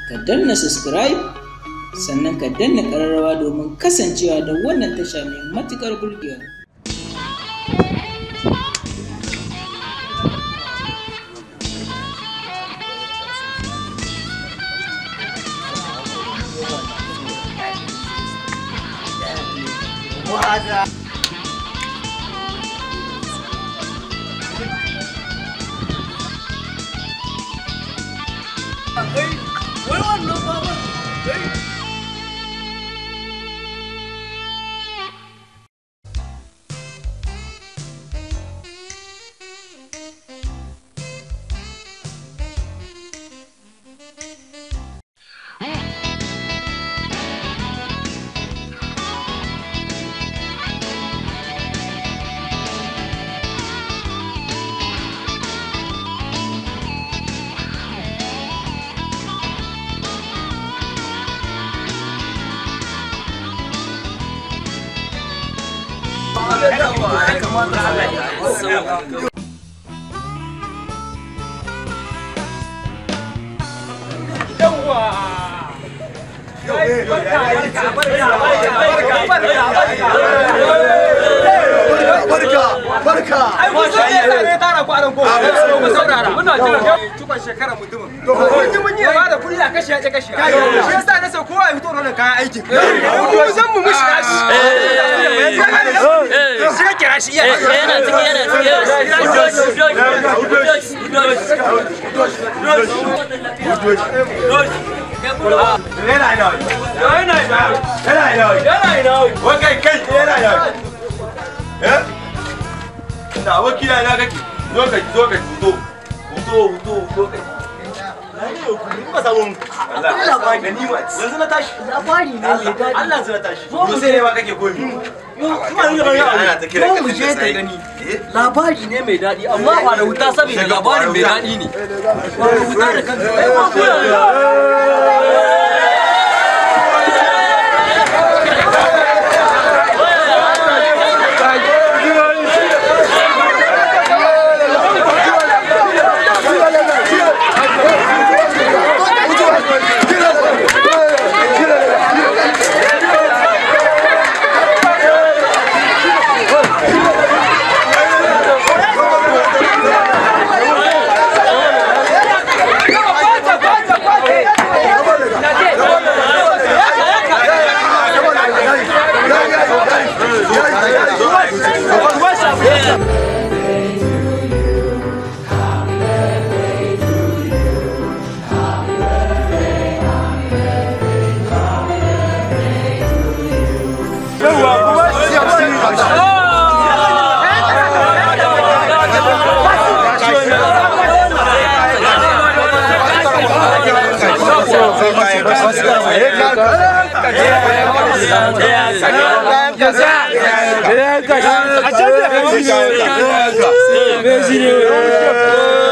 ka danna subscribe sannan ka danna ƙararrawa domin kasancewa da wannan tasha mai matuƙar burgewa. Barka! Ai mun so ne tara ku aran ko. Mu saurara. Muna jira tukun shekara mutumin. Mun yi ba da kuɗi a kashi ya ce kashi. Shi yasa na sai kowa ya fito wannan kayan aiki. Mu zan mu mushi shi. Shi ka kira shi iya. Yana da wakila na kake zo ka fito kai ba samu Allah ganima yanzu na tashi labari ne mai daɗi Allah yanzu na tashi to sai ne ma kake koyi kuma ni da ana ta kira mu je ka gani labari ne mai daɗi amma ba da wuta saboda labarin mai daɗi ne ba da wuta da kanka kai ma ku Happy